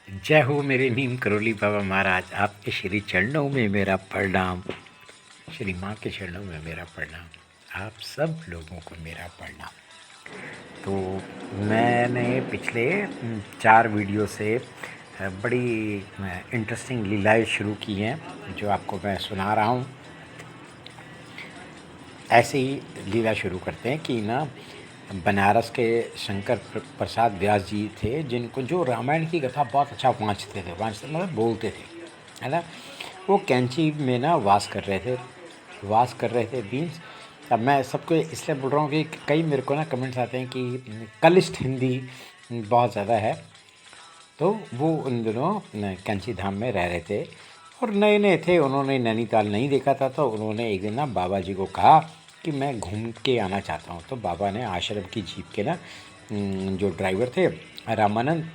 जय हो मेरे नीम करोली बाबा महाराज, आपके श्री चरणों में मेरा प्रणाम। श्री माँ के चरणों में मेरा प्रणाम, आप सब लोगों को मेरा प्रणाम। तो मैंने पिछले 4 वीडियो से बड़ी इंटरेस्टिंग लीलाएं शुरू की हैं, जो आपको मैं सुना रहा हूँ। ऐसे ही लीला शुरू करते हैं कि ना, बनारस के शंकर प्रसाद व्यास जी थे, जिनको जो रामायण की कथा बहुत अच्छा वाँचते मतलब बोलते थे, है ना। वो कैंची में ना वास कर रहे थे मीन्स। अब मैं सबको इसलिए बोल रहा हूँ कि कई मेरे को ना कमेंट्स आते हैं कि कलिष्ठ हिंदी बहुत ज़्यादा है। तो वो उन दिनों कैंची धाम में रह रहे थे और नए नए थे, उन्होंने नैनीताल नहीं देखा था। तो उन्होंने एक दिन ना बाबा जी को कहा कि मैं घूम के आना चाहता हूँ। तो बाबा ने आश्रम की जीप के ना जो ड्राइवर थे रामानंद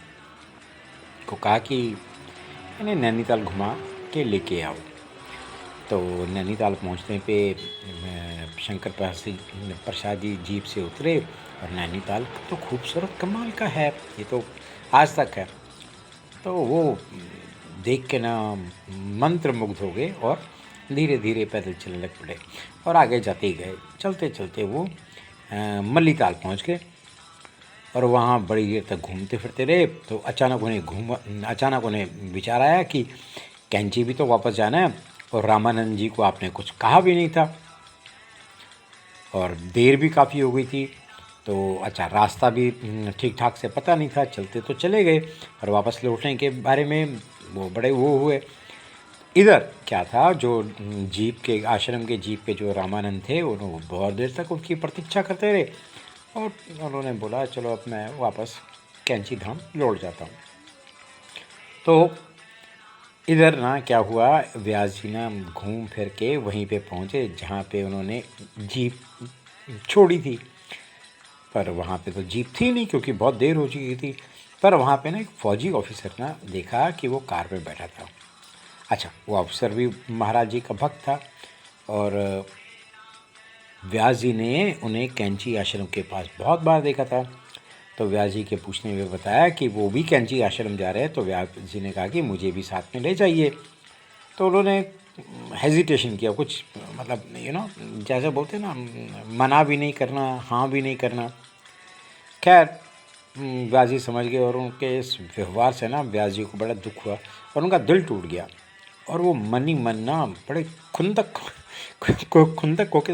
को कहा कि इन्हें नैनीताल घुमा के लेके आओ। तो नैनीताल पहुँचने पे शंकर प्रसाद जी जीप से उतरे और नैनीताल तो खूबसूरत कमाल का है, ये तो आज तक है। तो वो देख के ना मंत्रमुग्ध हो गए और धीरे धीरे पैदल चलने लग पड़े और आगे जाते ही गए। चलते चलते वो मल्लीताल पहुंच गए और वहाँ बड़ी देर तक घूमते फिरते रहे। तो अचानक उन्हें विचार आया कि कैंची भी तो वापस जाना है और रामानंद जी को आपने कुछ कहा भी नहीं था और देर भी काफ़ी हो गई थी। तो अच्छा, रास्ता भी ठीक ठाक से पता नहीं था। चलते तो चले गए और वापस लौटने के बारे में वो बड़े वो हुए। इधर क्या था, जो जीप के आश्रम के जीप पे जो रामानंद थे, उन्होंने बहुत देर तक उनकी प्रतीक्षा करते रहे और उन्होंने बोला चलो अब मैं वापस कैंची धाम लौट जाता हूँ। तो इधर ना क्या हुआ, व्यास जी ना घूम फिर के वहीं पे पहुँचे जहाँ पे उन्होंने जीप छोड़ी थी। पर वहाँ पे तो जीप थी नहीं, क्योंकि बहुत देर हो चुकी थी। पर वहाँ पे ना एक फ़ौजी ऑफिसर ना देखा कि वो कार पे बैठा था। अच्छा, वो ऑफिसर भी महाराज जी का भक्त था और व्यास जी ने उन्हें कैंची आश्रम के पास बहुत बार देखा था। तो व्यास जी के पूछने में बताया कि वो भी कैंची आश्रम जा रहे हैं। तो व्यास जी ने कहा कि मुझे भी साथ में ले जाइए। तो उन्होंने हेजिटेशन किया, कुछ मतलब जैसे बोलते हैं ना, मना भी नहीं करना, हाँ भी नहीं करना। खैर व्यास जी समझ गए और उनके इस व्यवहार से ना व्यास जी को बड़ा दुख हुआ और उनका दिल टूट गया। और वो मन ही मन ना बड़े खुंदक होके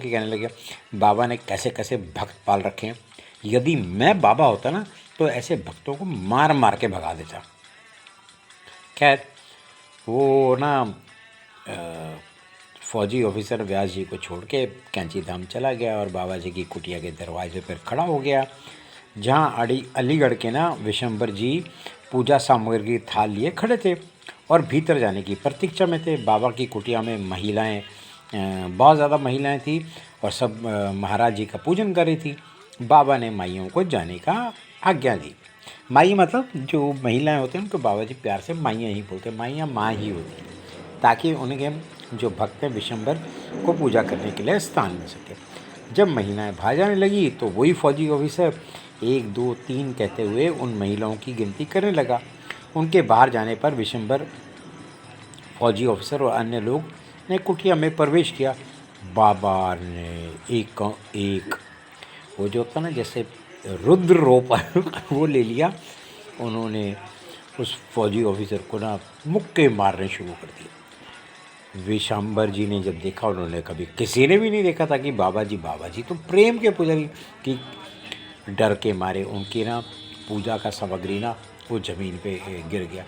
कहने लगे, बाबा ने कैसे कैसे भक्त पाल रखे हैं। यदि मैं बाबा होता ना तो ऐसे भक्तों को मार मार के भगा देता। खैर वो ना फौजी ऑफिसर व्यास जी को छोड़ के कैंची धाम चला गया और बाबा जी की कुटिया के दरवाजे पर खड़ा हो गया, जहाँ अलीगढ़ के ना विशंबर जी पूजा सामग्री थाल लिए खड़े थे और भीतर जाने की प्रतीक्षा में थे। बाबा की कुटिया में महिलाएं, बहुत ज़्यादा महिलाएं थी और सब महाराज जी का पूजन कर रही थी। बाबा ने माइयों को जाने का आज्ञा दी। माई मतलब जो महिलाएं होती हैं उनको बाबा जी प्यार से माइयाँ ही बोलते, माइयाँ माँ ही होती, ताकि उनके जो भक्त हैं विशंबर को पूजा करने के लिए स्थान मिल सके। जब महिलाएं बाहर जाने लगी तो वही फौजी ऑफिसर 1 2 3 कहते हुए उन महिलाओं की गिनती करने लगा। उनके बाहर जाने पर विशंबर, फौजी ऑफिसर और अन्य लोग ने कुटिया में प्रवेश किया। बाबा ने एक एक वो जो होता ना जैसे रुद्र रोप वो ले लिया। उन्होंने उस फौजी ऑफिसर को ना मुक्के मारने शुरू कर दिए। विशंबर जी ने जब देखा, उन्होंने कभी किसी ने भी नहीं देखा था कि बाबा जी तो प्रेम के पुजारी, कि डर के मारे उनकी ना पूजा का सामग्री ना वो ज़मीन पे गिर गया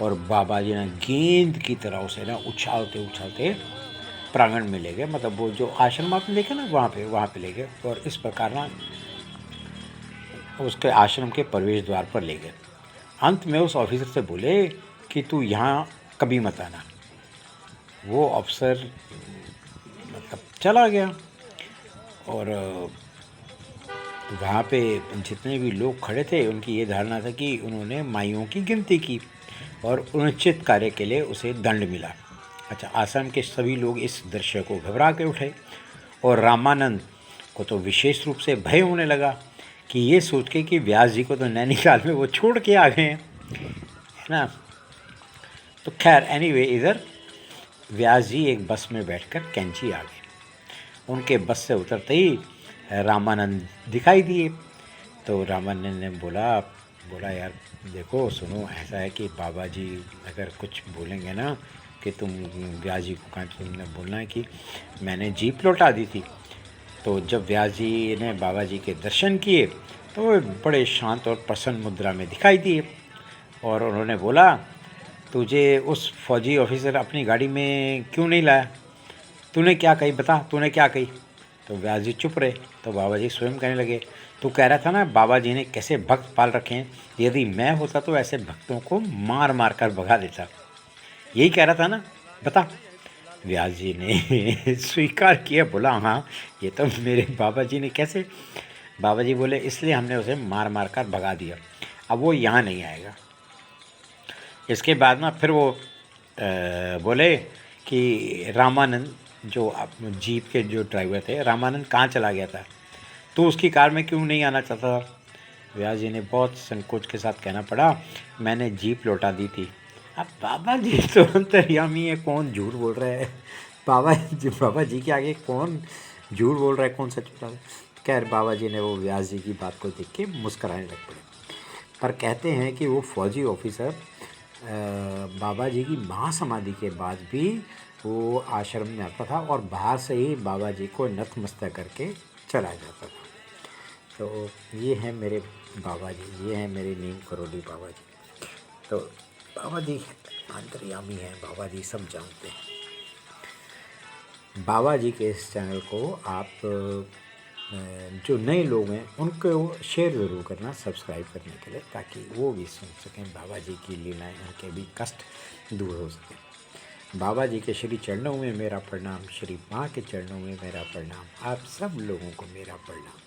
और बाबा जी ना गेंद की तरह उसे ना उछालते उछालते प्रांगण में ले गए। मतलब वो जो आश्रम आपने देखा ना, वहाँ पे ले गए और इस प्रकार ना उसके आश्रम के प्रवेश द्वार पर ले गए। अंत में उस ऑफिसर से बोले कि तू यहाँ कभी मत आना। वो अफसर मतलब चला गया और वहाँ पे जितने भी लोग खड़े थे उनकी ये धारणा था कि उन्होंने माइयों की गिनती की और अनुचित कार्य के लिए उसे दंड मिला। अच्छा, आश्रम के सभी लोग इस दृश्य को घबरा के उठे और रामानंद को तो विशेष रूप से भय होने लगा कि ये सोच के कि व्यास जी को तो नैनीताल में वो छोड़ के आ गए हैं। है ना। तो खैर एनीवे, इधर व्यास जी एक बस में बैठकर कैंची आ गए। उनके बस से उतरते ही रामानंद दिखाई दिए। तो रामानंद ने बोला बोला यार देखो सुनो, ऐसा है कि बाबा जी अगर कुछ बोलेंगे ना कि तुम व्यास जी को कहा, तुमने बोलना है कि मैंने जीप लौटा दी थी। तो जब व्यास जी ने बाबा जी के दर्शन किए तो वो बड़े शांत और प्रसन्न मुद्रा में दिखाई दिए, और उन्होंने बोला तुझे उस फौजी ऑफिसर अपनी गाड़ी में क्यों नहीं लाया, तूने क्या कही, बता तूने क्या कही। तो व्यास जी चुप रहे। तो बाबा जी स्वयं कहने लगे, तू कह रहा था ना बाबा जी ने कैसे भक्त पाल रखे हैं, यदि मैं होता तो ऐसे भक्तों को मार मार कर भगा देता, यही कह रहा था ना, बता। व्यास जी ने स्वीकार किया, बोला हाँ ये तो मेरे बाबा जी ने कैसे। बाबा जी बोले इसलिए हमने उसे मार मार कर भगा दिया, अब वो यहाँ नहीं आएगा। इसके बाद ना फिर वो बोले कि रामानंद जो जीप के जो ड्राइवर थे, रामानंद कहाँ चला गया था, तो उसकी कार में क्यों नहीं आना चाहता था। व्यास जी ने बहुत संकोच के साथ कहना पड़ा, मैंने जीप लौटा दी थी। अब बाबा जी तो अंतर्यामी है, कौन झूठ बोल रहा है, बाबा जी के आगे कौन झूठ बोल रहा है, कौन सच बोल रहा है। खैर बाबा जी ने वो व्यास जी की बात को देख के मुस्कराने लग पड़े। पर कहते हैं कि वो फौजी ऑफिसर बाबा जी की महासमाधि के बाद भी वो आश्रम में आता था और बाहर से ही बाबा जी को नतमस्तक करके चला जाता था। तो ये हैं मेरे बाबा जी, ये हैं मेरे नीम करोली बाबा जी। तो बाबा जी अंतर्यामी हैं, बाबा जी सब जानते हैं। बाबा जी के इस चैनल को आप जो नए लोग हैं उनको शेयर ज़रूर करना, सब्सक्राइब करने के लिए, ताकि वो भी सुन सकें बाबा जी की लीलाएं, उनके भी कष्ट दूर हो सकें। बाबा जी के श्री चरणों में मेरा प्रणाम, श्री माँ के चरणों में मेरा प्रणाम, आप सब लोगों को मेरा प्रणाम।